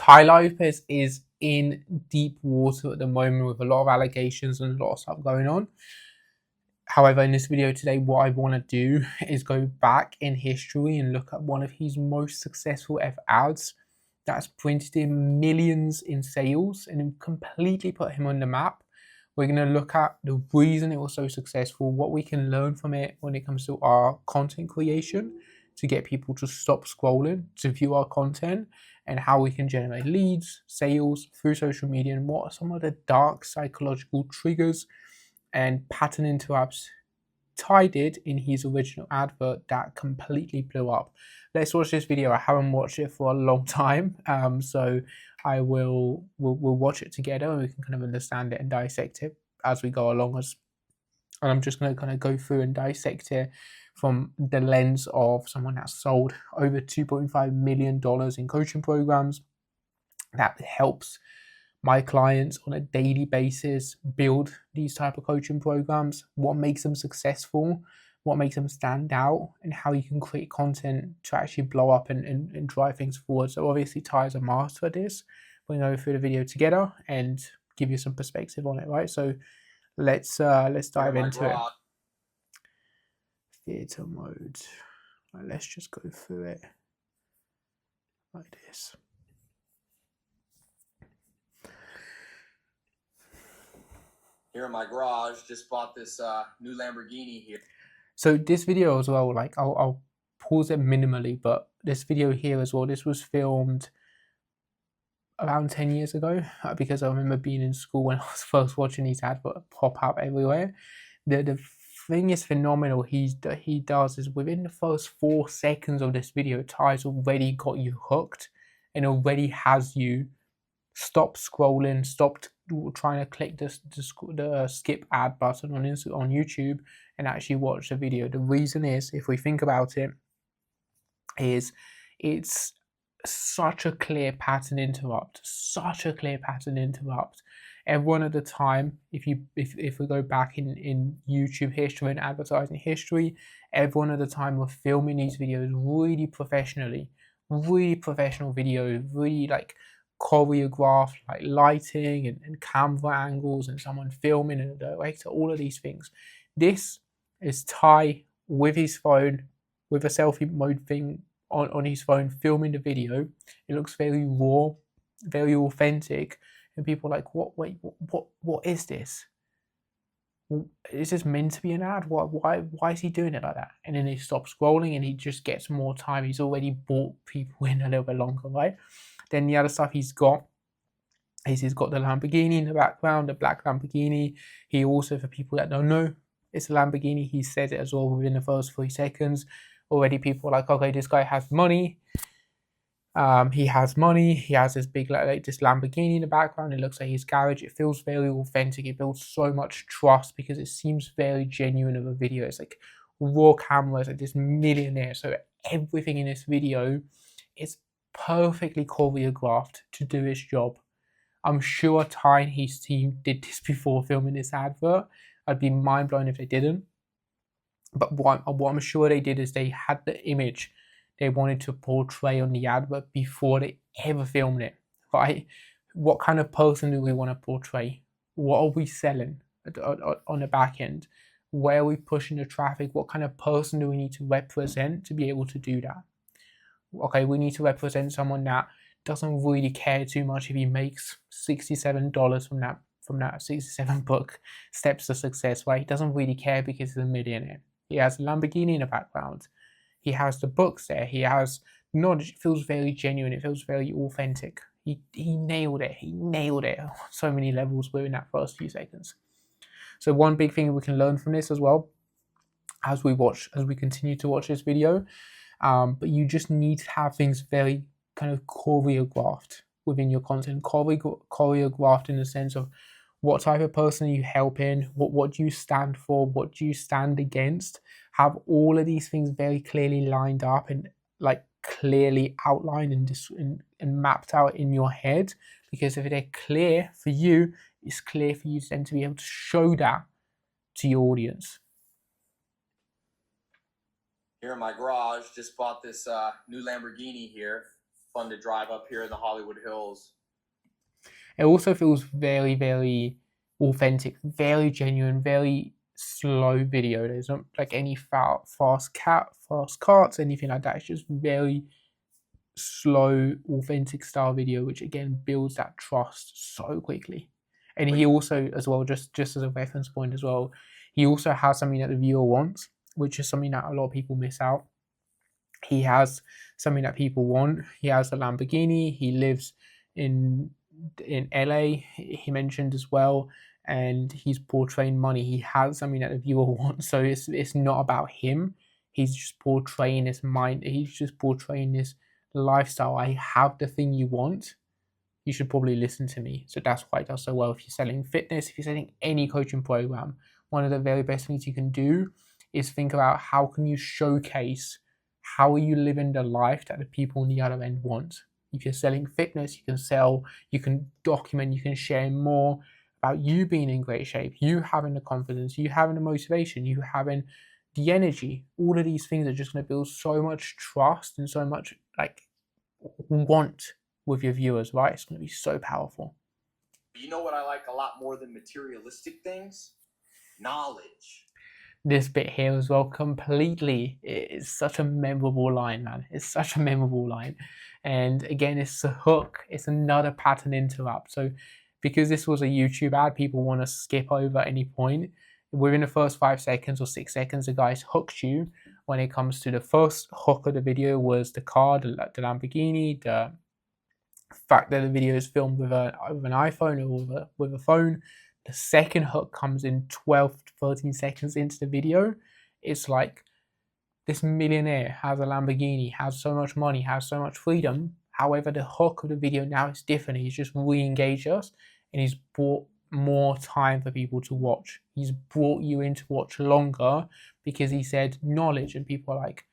Tai Lopez is in deep water at the moment with a lot of allegations and a lot of stuff going on. However, in this video today, what I want to do is go back in history and look at one of his most successful ever ads that's printed in millions in sales and completely put him on the map. We're going to look at the reason it was so successful, what we can learn from it when it comes to our content creation to get people to stop scrolling to view our content, and how we can generate leads, sales through social media, and what are some of the dark psychological triggers and pattern interrupts Tai did in his original advert that completely blew up. Let's watch this video. I haven't watched it for a long time, so I we'll watch it together and we can kind of understand it and dissect it as we go along. And I'm just going to kind of go through and dissect it from the lens of someone that's sold over $2.5 million in coaching programs, that helps my clients on a daily basis build these type of coaching programs, what makes them successful, what makes them stand out, and how you can create content to actually blow up and drive things forward. So obviously Tai is a master at this. We're going to go through the video together and give you some perspective on it, right? So let's dive into it. Theater mode. Right, let's just go through it like this. Here in my garage, just bought this new Lamborghini here. So this video as well, like I'll pause it minimally, but this video here as well, this was filmed around 10 years ago, because I remember being in school when I was first watching these ads pop up everywhere. The thing is phenomenal he does is within the first 4 seconds of this video, Tai's already got you hooked and already has you stop scrolling, stopped trying to click the skip ad button on YouTube and actually watch the video. The reason is, if we think about it, is it's such a clear pattern interrupt, Everyone at the time, if we go back in YouTube history and advertising history, everyone at the time were filming these videos really professionally, really professional videos, really like choreographed, like lighting and camera angles and someone filming and a director, all of these things. This is Tai with his phone, with a selfie mode thing on his phone, filming the video. It looks very raw, very authentic, and people are like, what is this? Is this meant to be an ad? Why is he doing it like that? And then he stops scrolling and he just gets more time. He's already bought people in a little bit longer, right? Then the other stuff he's got is he's got the Lamborghini in the background, the black Lamborghini. He also, for people that don't know, it's a Lamborghini. He said it as well within the first 3 seconds. Already people are like, okay, this guy has money. He has money. He has this big, like this Lamborghini in the background. It looks like his garage. It feels very authentic. It builds so much trust because it seems very genuine of a video. It's like raw cameras, like this millionaire. So everything in this video is perfectly choreographed to do his job. I'm sure Tai and his team did this before filming this advert. I'd be mind blown if they didn't. But what I'm sure they did is they had the image they wanted to portray on the advert before they ever filmed it, right? What kind of person do we want to portray? What are we selling on the back end? Where are we pushing the traffic? What kind of person do we need to represent to be able to do that? Okay, we need to represent someone that doesn't really care too much if he makes $67 from that 67 book Steps to Success, right? He doesn't really care because he's a millionaire. He has a Lamborghini in the background. He has the books there. He has knowledge. It feels very genuine. It feels very authentic. He nailed it. He nailed it on so many levels within that first few seconds. So one big thing we can learn from this as well, as we continue to watch this video, but you just need to have things very kind of choreographed within your content. Choreographed in the sense of what type of person are you helping, what do you stand for, what do you stand against. Have all of these things very clearly lined up and like clearly outlined and mapped out in your head, because if they're clear for you, it's clear for you then to be able to show that to your audience. Here in my garage, just bought this new Lamborghini here. fun to drive up here in the Hollywood Hills. It also feels very, very authentic, very genuine, very slow video. There's not like any fast cuts, anything like that. It's just very slow, authentic style video, which again builds that trust so quickly. And he also, as well, just as a reference point as well, he also has something that the viewer wants, which is something that a lot of people miss out. He has something that people want. He has a Lamborghini. He lives in LA. He mentioned as well, and he's portraying money. He has something that the viewer wants. So it's not about him. He's just portraying his mind. He's just portraying this lifestyle. I have the thing you want. You should probably listen to me. So that's why it does so well. If you're selling fitness, if you're selling any coaching program, one of the very best things you can do is think about how can you showcase how are you living the life that the people on the other end want. If you're selling fitness, you can document, you can share more about you being in great shape, you having the confidence, you having the motivation, you having the energy. All of these things are just going to build so much trust and so much like want with your viewers, right? It's going to be so powerful. You know what I like a lot more than materialistic things? Knowledge. This bit here as well, completely, it's such a memorable line, man. It's such a memorable line. And again, it's a hook. It's another pattern interrupt. So because this was a YouTube ad, people want to skip over any point. Within the first 5 seconds or 6 seconds, the guy's hooked you. When it comes to the first hook of the video was the car, the Lamborghini, the fact that the video is filmed with an iPhone or with a phone. The second hook comes in 12 to 13 seconds into the video. It's like this millionaire has a Lamborghini, has so much money, has so much freedom. However, the hook of the video now is different. He's just re-engaged us and he's brought more time for people to watch. He's brought you in to watch longer because he said knowledge, and people are like,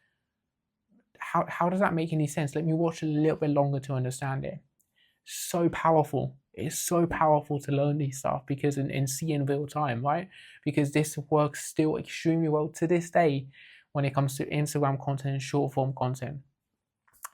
how does that make any sense? Let me watch a little bit longer to understand it. So powerful. It's so powerful to learn these stuff because and see in real time, right? Because this works still extremely well to this day when it comes to Instagram content and short form content.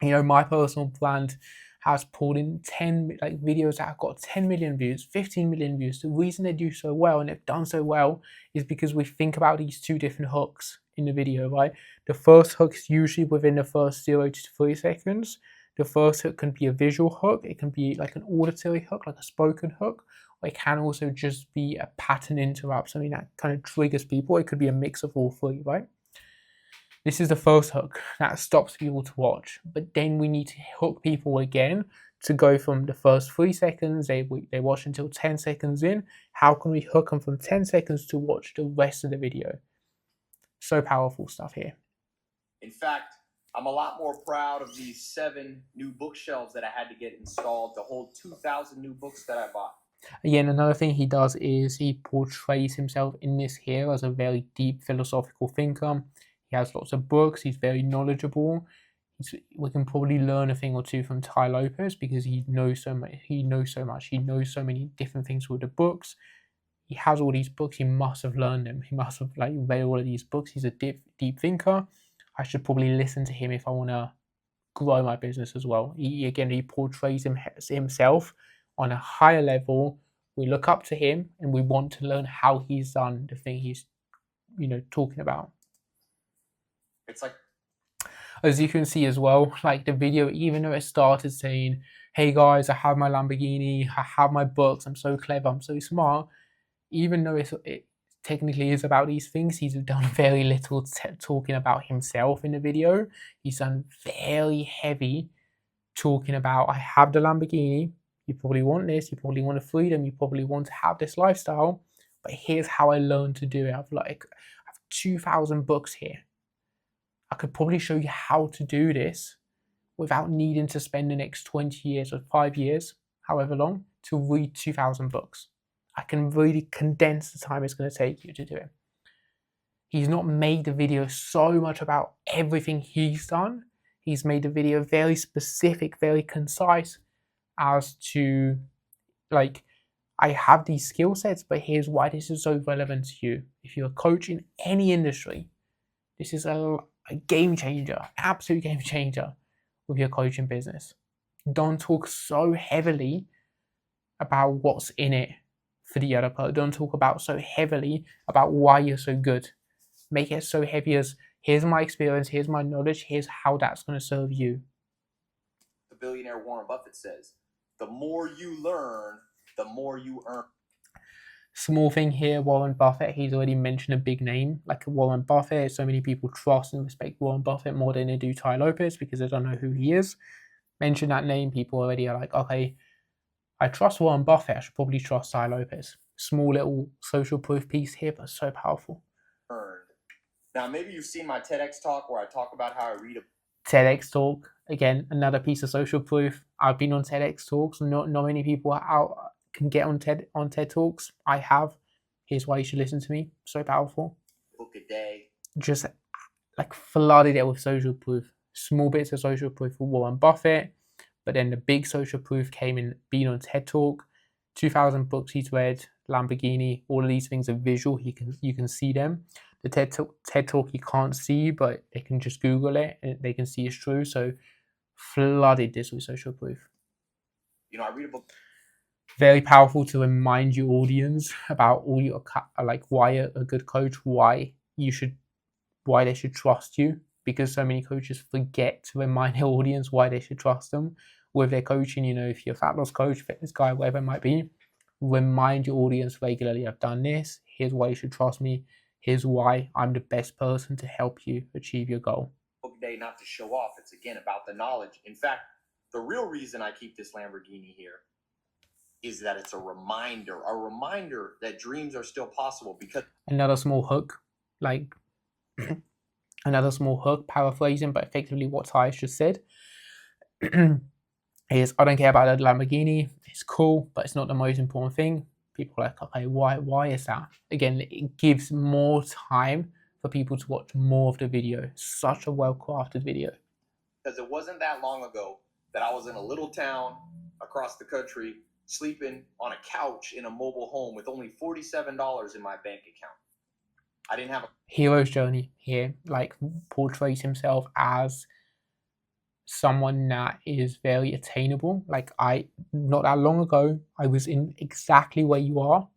You know, my personal brand has pulled in 10 like videos that have got 10 million views, 15 million views. The reason they do so well and they've done so well is because we think about these two different hooks in the video, right? The first hook is usually within the first 0 to 3 seconds. The first hook can be a visual hook. It can be like an auditory hook, like a spoken hook. Or it can also just be a pattern interrupt, something that kind of triggers people. It could be a mix of all three, right? This is the first hook that stops people to watch. But then we need to hook people again to go from the first 3 seconds. They watch until 10 seconds in. How can we hook them from 10 seconds to watch the rest of the video? So powerful stuff here. In fact, I'm a lot more proud of these 7 new bookshelves that I had to get installed to hold 2,000 new books that I bought. Again, another thing he does is he portrays himself in this here as a very deep philosophical thinker. He has lots of books. He's very knowledgeable. We can probably learn a thing or two from Ty Lopez because he knows so much. He knows so much. He knows so many different things with the books. He has all these books. He must have learned them. He must have like read all of these books. He's a deep thinker. I should probably listen to him if I want to grow my business as well. He portrays himself on a higher level. We look up to him and we want to learn how he's done the thing he's, talking about. It's like, as you can see as well, like the video, even though it started saying, hey guys, I have my Lamborghini, I have my books, I'm so clever, I'm so smart, even though it technically is about these things, he's done very little talking about himself in the video. He's done very heavy talking about, I have the Lamborghini, you probably want this, you probably want the freedom, you probably want to have this lifestyle, but here's how I learned to do it. I have 2,000 books here. I could probably show you how to do this without needing to spend the next 20 years or 5 years, however long, to read 2,000 books. I can really condense the time it's going to take you to do it. He's not made the video so much about everything he's done. He's made the video very specific, very concise as to, I have these skill sets, but here's why this is so relevant to you. If you're a coach in any industry, this is a game changer, absolute game changer with your coaching business. Don't talk so heavily about what's in it for the other person. Don't talk about so heavily about why you're so good. Make it so heavy as, here's my experience, here's my knowledge, here's how that's going to serve you. The billionaire Warren Buffett says, the more you learn, the more you earn. Small thing here, Warren Buffett, he's already mentioned a big name like Warren Buffett. So many people trust and respect Warren Buffett more than they do Tai Lopez because they don't know who he is. Mention that name, people already are like, okay, I trust Warren Buffett, I should probably trust Tai Lopez. Small little social proof piece here, but so powerful. Now, maybe you've seen my TEDx talk where I talk about how I read a TEDx talk, again, another piece of social proof. I've been on TEDx talks. Not many people out can get on TED Talks. I have. Here's why you should listen to me. So powerful. book a day. Just like flooded it with social proof. Small bits of social proof for Warren Buffett, but then the big social proof came in being on TED Talk. 2,000 books he's read, Lamborghini, all of these things are visual. You can see them. The TED Talk you can't see, but they can just Google it and they can see it's true. So flooded this with social proof. You know, I read a book. Very powerful to remind your audience about all your, like, why a good coach, why they should trust you, because so many coaches forget to remind their audience why they should trust them with their coaching. You know, if you're a fat loss coach, fitness guy, whatever it might be, remind your audience regularly, I've done this, here's why you should trust me, here's why I'm the best person to help you achieve your goal. Book day, not to show off. It's again about the knowledge. In fact, the real reason I keep this Lamborghini here is that it's a reminder that dreams are still possible. Because another small hook, paraphrasing, but effectively what Ty just said is, I don't care about a Lamborghini, it's cool, but it's not the most important thing. People are like, okay, why is that? Again, it gives more time for people to watch more of the video. Such a well-crafted video. Because it wasn't that long ago that I was in a little town across the country, sleeping on a couch in a mobile home with only $47 in my bank account. I didn't have a hero's journey here, like portrays himself as someone that is very attainable. Like, not that long ago, I was in exactly where you are.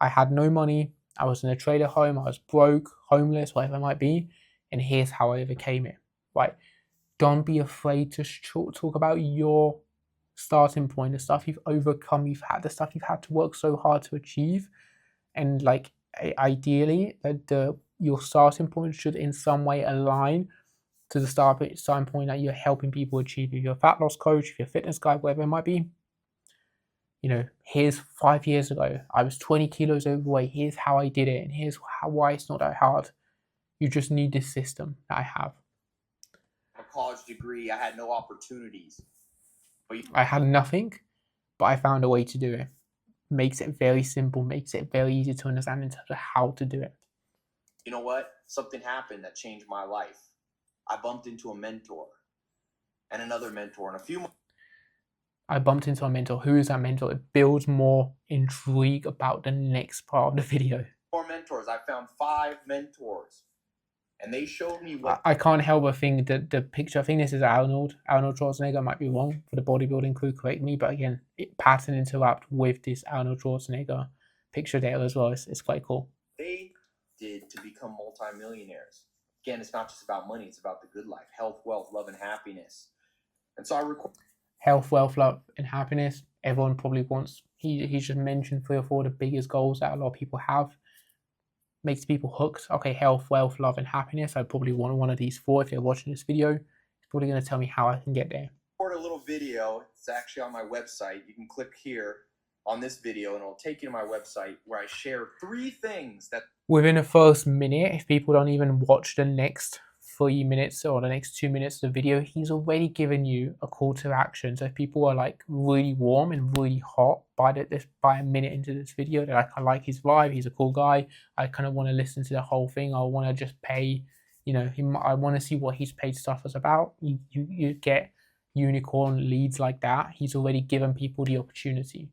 I had no money. I was in a trailer home. I was broke, homeless, whatever it might be. And here's how I overcame it, right? Don't be afraid to talk about your starting point, the stuff you've overcome, the stuff you've had to work so hard to achieve. And like, ideally, your starting point should in some way align to the starting point that you're helping people achieve. If you're a fat loss coach, if you're a fitness guy, whatever it might be, you know, here's 5 years ago, I was 20 kilos overweight, here's how I did it, and here's why it's not that hard. You just need this system that I have. A college degree, I had no opportunities. I had nothing, but I found a way to do it. Makes it very simple, makes it very easy to understand in terms of how to do it. You know what? Something happened that changed my life. I bumped into a mentor and another mentor and a few more. I bumped into a mentor. Who is that mentor? It builds more intrigue about the next part of the video. More mentors. I found 5 mentors, and they showed me what. I can't help but think that the picture, I think this is Arnold Schwarzenegger. I might be wrong for the bodybuilding crew, correct me, but again, pattern interrupt with this Arnold Schwarzenegger picture there as well. It's quite cool. They did to become multimillionaires. Again, it's not just about money, it's about the good life, health, wealth, love, and happiness. And so I record health, wealth, love, and happiness. Everyone probably wants, he's just mentioned 3 or 4 of the biggest goals that a lot of people have. Makes people hooked. Okay, health, wealth, love, and happiness. I probably want one of these 4 if they're watching this video. It's probably going to tell me how I can get there. Record a little video. It's actually on my website. You can click here on this video and it'll take you to my website where I share 3 things that within the first minute, if people don't even watch the next 3 minutes or the next 2 minutes of the video, he's already given you a call to action. So if people are like really warm and really hot by a minute into this video, they're like, I like his vibe, he's a cool guy, I kind of want to listen to the whole thing, I want to just pay, you know, I want to see what his paid stuff is about. You get unicorn leads like that. He's already given people the opportunity.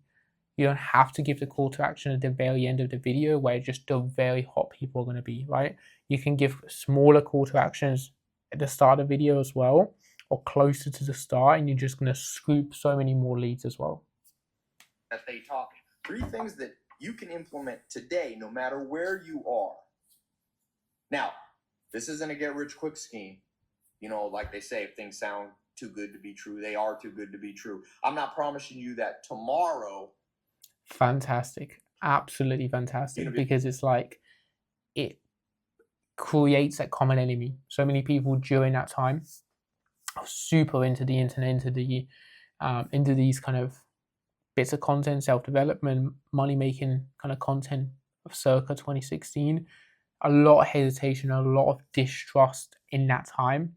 You don't have to give the call to action at the very end of the video where just the very hot people are going to be, right? You can give smaller call to actions at the start of the video as well, or closer to the start, and you're just going to scoop so many more leads as well. That they talk. 3 things that you can implement today, no matter where you are. Now, this isn't a get-rich-quick scheme. You know, like they say, if things sound too good to be true, they are too good to be true. I'm not promising you that tomorrow. Fantastic. Absolutely fantastic. Because it's like, it creates that common enemy. So many people during that time are super into the internet, into these kind of bits of content, self-development, money-making kind of content of circa 2016. A lot of hesitation, a lot of distrust in that time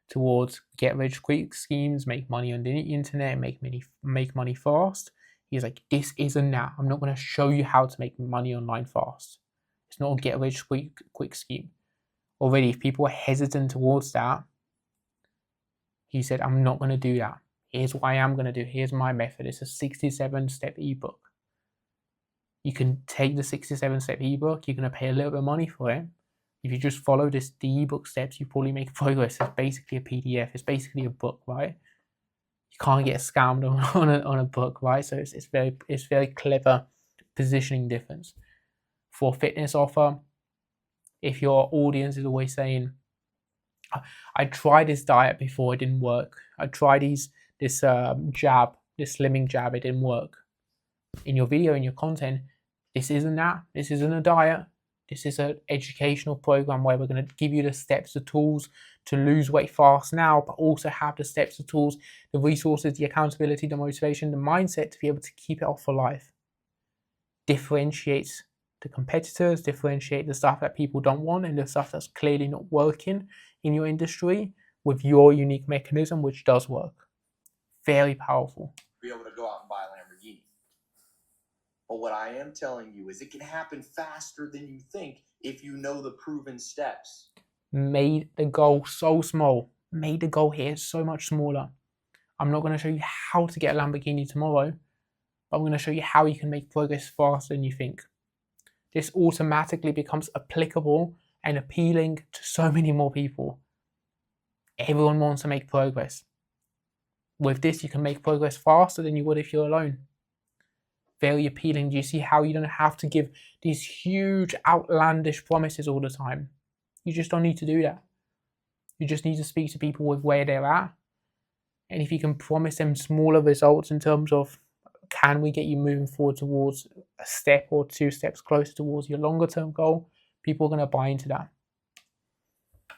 towards get-rich-quick schemes, make money on the internet, make money fast. He's like, this isn't that. I'm not going to show you how to make money online fast. It's not a get-rich-quick scheme. Already, if people are hesitant towards that, he said, I'm not going to do that. Here's what I am going to do. Here's my method. It's a 67-step ebook. You can take the 67-step ebook. You're going to pay a little bit of money for it. If you just follow the ebook steps, you probably make progress. It's basically a PDF. It's basically a book, right? You can't get scammed on a book, right? So it's very clever positioning difference. For fitness offer, if your audience is always saying, I tried this diet before, it didn't work. I tried this jab, this slimming jab, it didn't work. In your video, in your content, this isn't that. This isn't a diet. This is an educational program where we're going to give you the steps, the tools to lose weight fast now, but also have the steps, the tools, the resources, the accountability, the motivation, the mindset to be able to keep it off for life. Differentiates the competitors, differentiate the stuff that people don't want and the stuff that's clearly not working in your industry with your unique mechanism, which does work. Very powerful. Be able to go out and buy a Lamborghini. But what I am telling you is it can happen faster than you think if you know the proven steps. Made the goal so small. Made the goal here so much smaller. I'm not going to show you how to get a Lamborghini tomorrow, but I'm going to show you how you can make progress faster than you think. This automatically becomes applicable and appealing to so many more people. Everyone wants to make progress. With this, you can make progress faster than you would if you're alone. Very appealing. Do you see how you don't have to give these huge outlandish promises all the time? You just don't need to do that. You just need to speak to people with where they're at. And if you can promise them smaller results in terms of, can we get you moving forward towards a step or 2 steps closer towards your longer term goal, people are going to buy into that.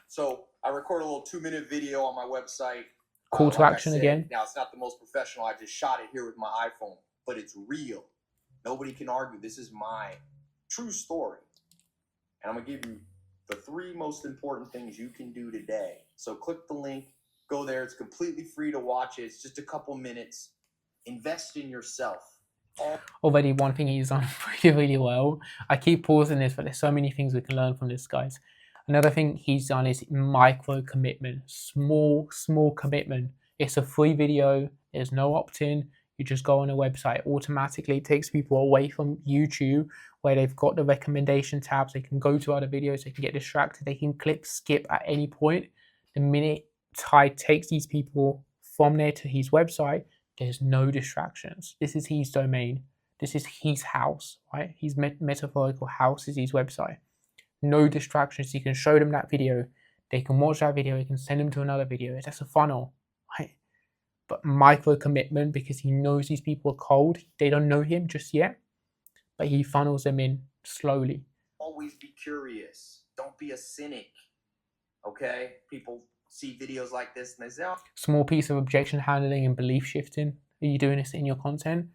So I record a little 2-minute video on my website. Call to action again. Now, it's not the most professional. I just shot it here with my iPhone, but it's real. Nobody can argue. This is my true story. And I'm going to give you the 3 most important things you can do today. So click the link, go there. It's completely free to watch it. It's just a couple minutes. Invest in yourself. Already one thing he's done really well. I keep pausing this, but there's so many things we can learn from this, guys. Another thing he's done is micro commitment. Small commitment. It's a free video. There's no opt-in. You just go on a website. Automatically it takes people away from YouTube where they've got the recommendation tabs. They can go to other videos. They can get distracted. They can click skip at any point. The minute Ty takes these people from there to his website, there's no distractions. This is his domain. This is his house, right? His metaphorical house is his website. No distractions. You can show them that video. They can watch that video. You can send them to another video. That's a funnel, right? But micro commitment, because he knows these people are cold. They don't know him just yet, but he funnels them in slowly. Always be curious. Don't be a cynic, okay? People see videos like this and they say, oh. Small piece of objection handling and belief shifting. Are you doing this in your content?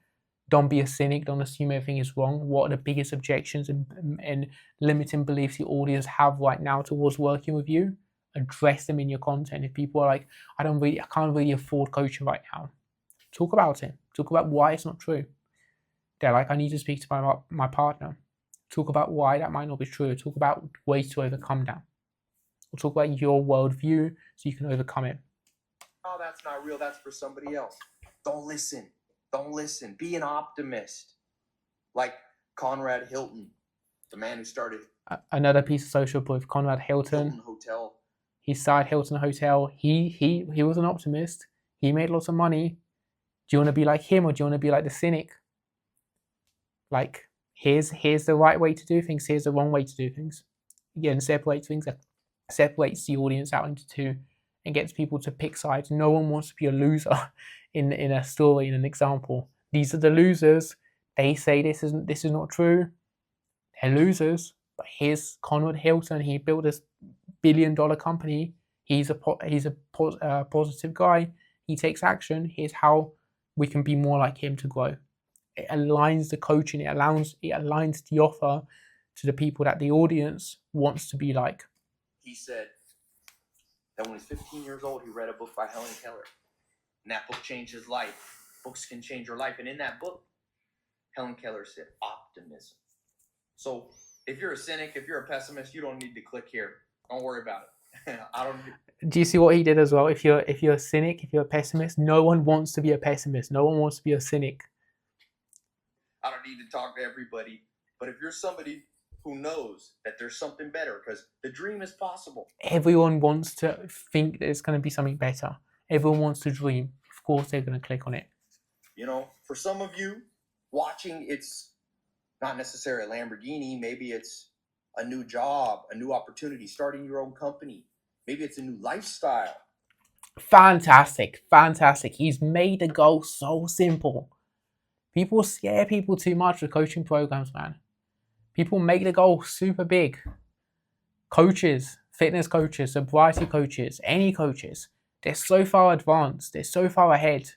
Don't be a cynic. Don't assume everything is wrong. What are the biggest objections and limiting beliefs your audience have right now towards working with you? Address them in your content. If people are like, I can't really afford coaching right now, talk about it. Talk about why it's not true. They're like, I need to speak to my partner. Talk about why that might not be true. Talk about ways to overcome that. We'll talk about your worldview so you can overcome it. Oh, that's not real. That's for somebody else. Don't listen. Don't listen. Be an optimist. Like Conrad Hilton, the man who started another piece of social proof. Conrad Hilton Hotel. He started Hilton Hotel. He was an optimist. He made lots of money. Do you want to be like him, or do you want to be like the cynic? Like, here's the right way to do things. Here's the wrong way to do things. Again, separates things. Separates the audience out into two, and gets people to pick sides. No one wants to be a loser in a story, in an example. These are the losers. They say this is not true. They're losers. But here's Conrad Hilton. He built this billion-dollar company. He's a positive guy. He takes action. Here's how we can be more like him to grow. It aligns the coaching. It aligns the offer to the people that the audience wants to be like. He said that when he was 15 years old, he read a book by Helen Keller. And that book changed his life. Books can change your life. And in that book, Helen Keller said optimism. So if you're a cynic, if you're a pessimist, you don't need to click here. Don't worry about it. Do you see what he did as well? If you're a cynic, if you're a pessimist, no one wants to be a pessimist. No one wants to be a cynic. I don't need to talk to everybody. But if you're somebody who knows that there's something better, because the dream is possible. Everyone wants to think there's going to be something better. Everyone wants to dream. Of course, they're going to click on it. You know, for some of you watching, it's not necessarily a Lamborghini. Maybe it's a new job, a new opportunity, starting your own company. Maybe it's a new lifestyle. Fantastic. He's made the goal so simple. People scare people too much with coaching programs, man. People make the goal super big. Coaches, fitness coaches, sobriety coaches, any coaches, they're so far advanced. They're so far ahead.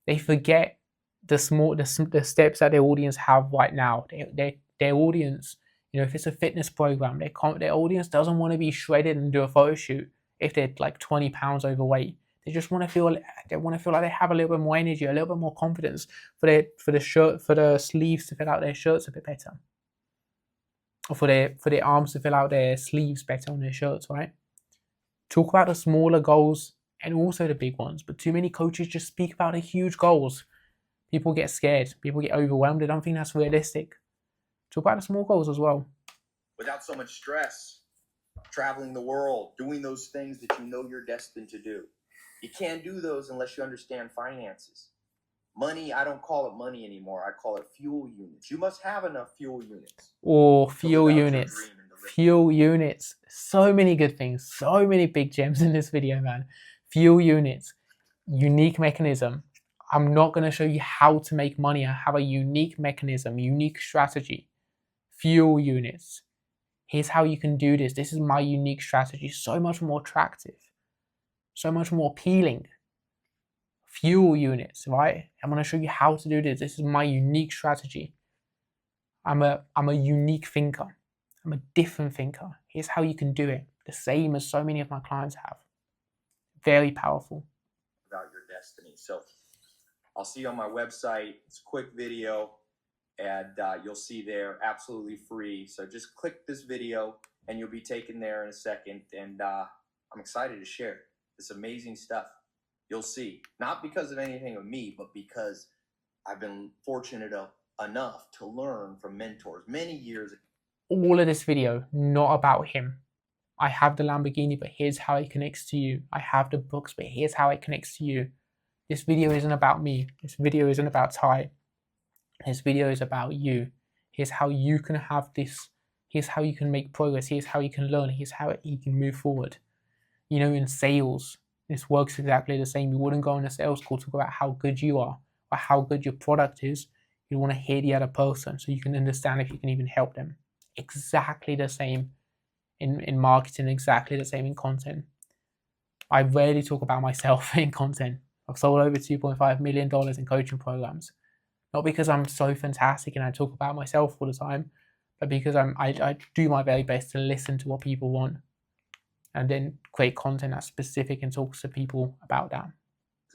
They forget the steps that their audience have right now. Their audience, you know, if it's a fitness program, their audience doesn't want to be shredded and do a photo shoot if they're like 20 pounds overweight. They just want to feel like they have a little bit more energy, a little bit more confidence for the sleeves to fill out their shirts a bit better, or for their arms to fill out their sleeves better on their shirts, right? Talk about the smaller goals and also the big ones, but too many coaches just speak about the huge goals. People get scared. People get overwhelmed. They don't think that's realistic. Talk about the small goals as well. Without so much stress, traveling the world, doing those things that you know you're destined to do. You can't do those unless you understand finances. Money, I don't call it money anymore. I call it fuel units. You must have enough fuel units. Or fuel units. Fuel units. So many good things. So many big gems in this video, man. Fuel units. Unique mechanism. I'm not going to show you how to make money. I have a unique mechanism, unique strategy. Fuel units. Here's how you can do this. This is my unique strategy. So much more attractive. So much more appealing. Fuel units, right? I'm going to show you how to do this. This is my unique strategy. I'm a unique thinker. I'm a different thinker. Here's how you can do it. The same as so many of my clients have. Very powerful. About your destiny. So I'll see you on my website. It's a quick video, and you'll see there, absolutely free. So just click this video and you'll be taken there in a second. And I'm excited to share this amazing stuff. You'll see, not because of anything of me, but because I've been fortunate enough to learn from mentors many years ago. All of this video, not about him. I have the Lamborghini, but here's how it connects to you. I have the books, but here's how it connects to you. This video isn't about me. This video isn't about Ty. This video is about you. Here's how you can have this. Here's how you can make progress. Here's how you can learn. Here's how you can move forward. You know, in sales, this works exactly the same. You wouldn't go on a sales call to talk about how good you are or how good your product is. You want to hear the other person so you can understand if you can even help them. Exactly the same in marketing, exactly the same in content. I rarely talk about myself in content. I've sold over $2.5 million in coaching programs. Not because I'm so fantastic and I talk about myself all the time, but because I do my very best to listen to what people want and then create content that's specific and talks to people about that.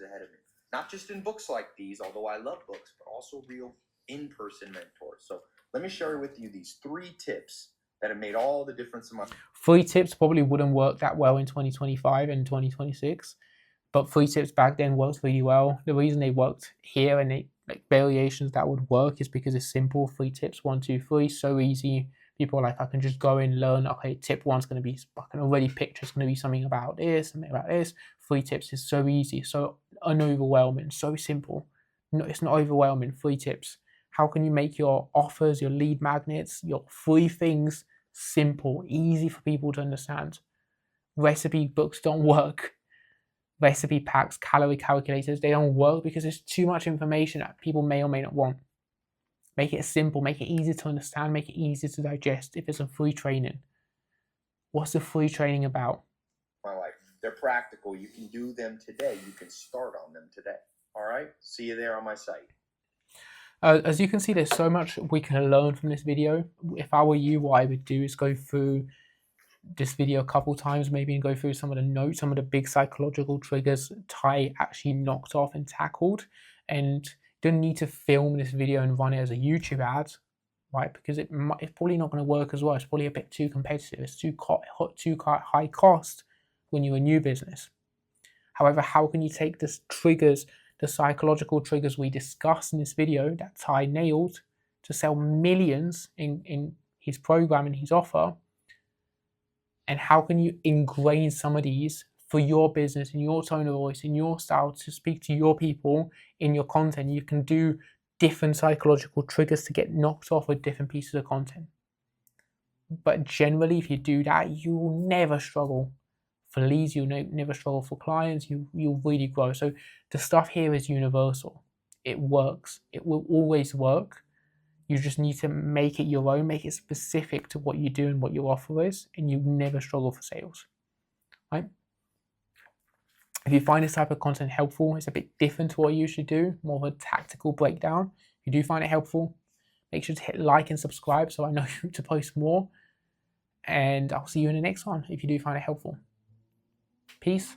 Ahead of me. Not just in books like these, although I love books, but also real in-person mentors. So let me share with you these 3 tips that have made all the difference in my life. 3 tips probably wouldn't work that well in 2025 and 2026, but 3 tips back then worked really well. The reason they worked here and like variations that would work is because it's simple. 3 tips, 1, 2, 3, so easy. People are like, I can just go in, learn, okay, tip one's going to be, I can already picture it's going to be something about this, something about this. 3 tips is so easy, so unoverwhelming, so simple. No, it's not overwhelming. 3 tips. How can you make your offers, your lead magnets, your 3 things simple, easy for people to understand? Recipe books don't work. Recipe packs, calorie calculators, they don't work because there's too much information that people may or may not want. Make it simple, make it easy to understand, make it easy to digest. If it's a free training, what's the free training about? My life. They're practical. You can do them today. You can start on them today. All right? See you there on my site. As you can see, there's so much we can learn from this video. If I were you, what I would do is go through this video a couple times, maybe, and go through some of the notes, some of the big psychological triggers Ty actually knocked off and tackled. And you don't need to film this video and run it as a YouTube ad, right? Because it's probably not going to work as well. It's probably a bit too competitive. It's too high cost when you're a new business. However, how can you take this triggers, the psychological triggers we discussed in this video that Ty nailed, to sell millions in his program and his offer? And how can you ingrain some of these for your business, in your tone of voice, in your style, to speak to your people in your content? You can do different psychological triggers to get knocked off with different pieces of content. But generally, if you do that, you will never struggle for leads, you'll never struggle for clients, you'll really grow. So the stuff here is universal. It works. It will always work. You just need to make it your own, make it specific to what you do and what your offer is, and you never struggle for sales, right? If you find this type of content helpful, it's a bit different to what you usually do, more of a tactical breakdown. If you do find it helpful, make sure to hit like and subscribe so I know to post more. And I'll see you in the next one if you do find it helpful. Peace.